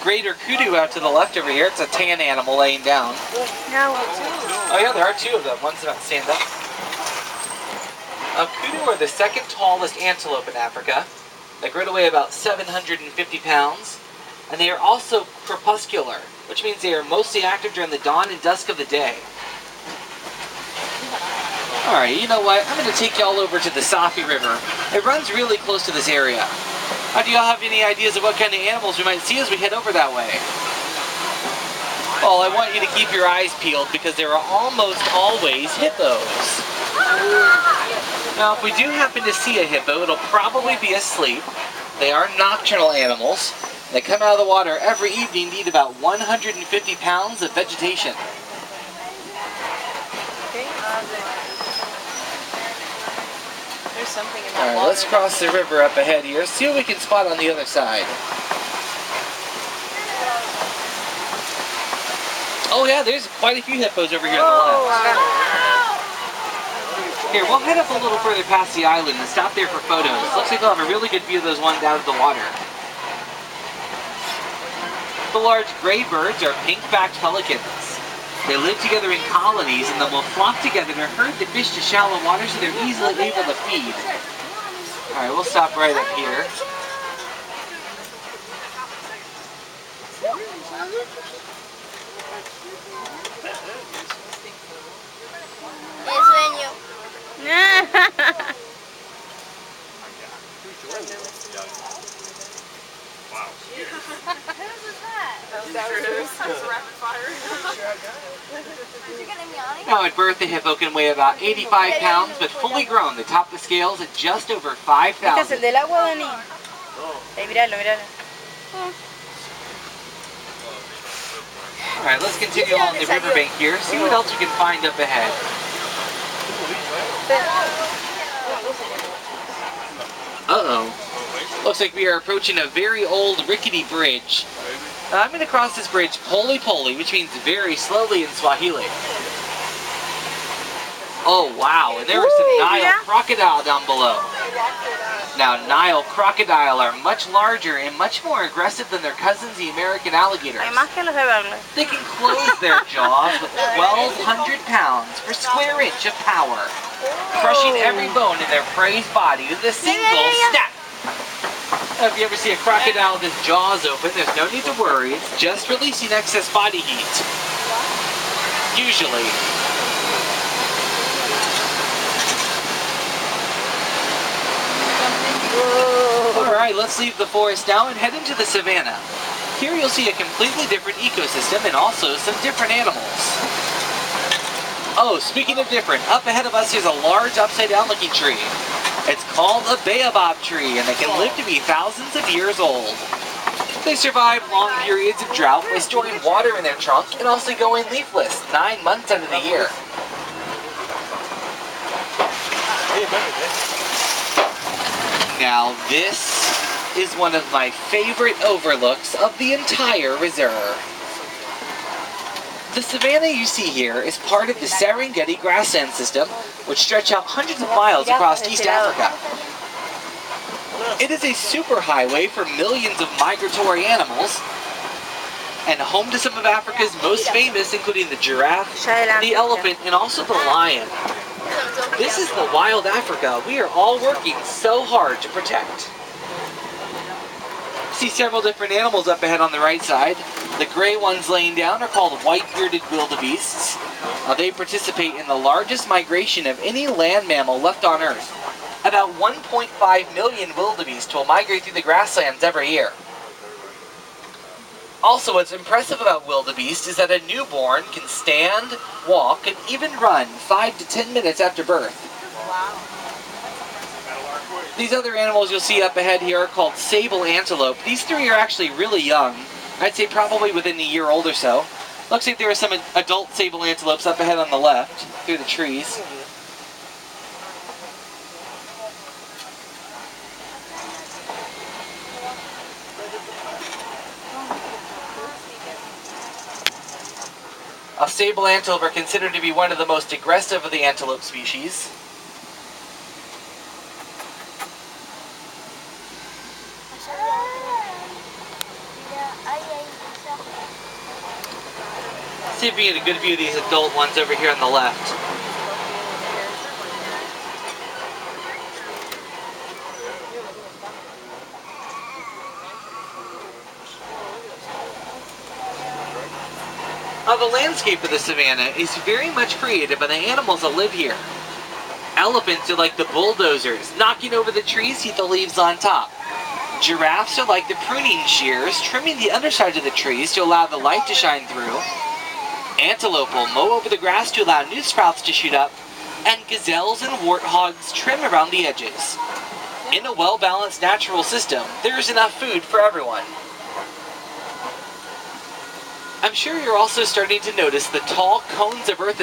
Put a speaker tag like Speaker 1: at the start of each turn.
Speaker 1: greater kudu out to the left over here. It's a tan animal laying down.
Speaker 2: No.
Speaker 1: Oh yeah, there are two of them. One's about to stand up. Kudu are the second tallest antelope in Africa. They grow to weigh about 750 pounds. And they are also crepuscular, which means they are mostly active during the dawn and dusk of the day. Alright, you know what? I'm going to take you all over to the Safi River. It runs really close to this area. Do y'all have any ideas of what kind of animals we might see as we head over that way? Well, I want you to keep your eyes peeled because there are almost always hippos. Now, if we do happen to see a hippo, it'll probably be asleep. They are nocturnal animals. They come out of the water every evening to eat about 150 pounds of vegetation.
Speaker 2: There's something in that water.
Speaker 1: Alright, let's cross the river up ahead here. See what we can spot on the other side. Oh yeah, there's quite a few hippos over here on the left. Here, we'll head up a little further past the island and stop there for photos. Looks like we'll have a really good view of those ones out of the water. The large gray birds are pink-backed pelicans. They live together in colonies and then will flock together to herd the fish to shallow water so they're easily able to feed. Alright, we'll stop right up here. Now at birth, the hippo can weigh about 85 pounds, but fully grown, they top the scales at just over 5,000. Alright, let's continue along the riverbank here, see what else we can find up ahead. Uh-oh. Looks like we are approaching a very old rickety bridge. I'm going to cross this bridge poli-poli, which means very slowly in Swahili. Oh wow, and there was some Nile crocodile down below. Now Nile crocodile are much larger and much more aggressive than their cousins, the American alligators. They can close their jaws with 1,200 pounds per square inch of power, crushing every bone in their prey's body with a single step. Now, if you ever see a crocodile with its jaws open, there's no need to worry. It's just releasing excess body heat. Usually. Alright, let's leave the forest now and head into the savannah. Here you'll see a completely different ecosystem and also some different animals. Oh, speaking of different, up ahead of us is a large upside-down looking tree. It's called a baobab tree, and they can live to be thousands of years old. They survive long periods of drought by storing water in their trunk and also going leafless 9 months out of the year. Now this is one of my favorite overlooks of the entire reserve. The savanna you see here is part of the Serengeti grassland system, which stretch out hundreds of miles across East Africa. It is a superhighway for millions of migratory animals, and home to some of Africa's most famous, including the giraffe, the elephant, and also the lion. This is the wild Africa we are all working so hard to protect. See several different animals up ahead on the right side. The gray ones laying down are called white-bearded wildebeests. They participate in the largest migration of any land mammal left on Earth. About 1.5 million wildebeest will migrate through the grasslands every year. Also, what's impressive about wildebeest is that a newborn can stand, walk, and even run 5 to 10 minutes after birth.
Speaker 2: Wow.
Speaker 1: These other animals you'll see up ahead here are called sable antelope. These three are actually really young. I'd say probably within a year old or so. Looks like there are some adult sable antelopes up ahead on the left, through the trees. A sable antelope are considered to be one of the most aggressive of the antelope species. see if we can get a good view of these adult ones over here on the left. The landscape of the savannah is very much created by the animals that live here. Elephants are like the bulldozers, knocking over the trees to get the leaves on top. Giraffes are like the pruning shears, trimming the undersides of the trees to allow the light to shine through. Antelope will mow over the grass to allow new sprouts to shoot up, and gazelles and warthogs trim around the edges. In a well-balanced natural system, there is enough food for everyone. I'm sure you're also starting to notice the tall cones of earth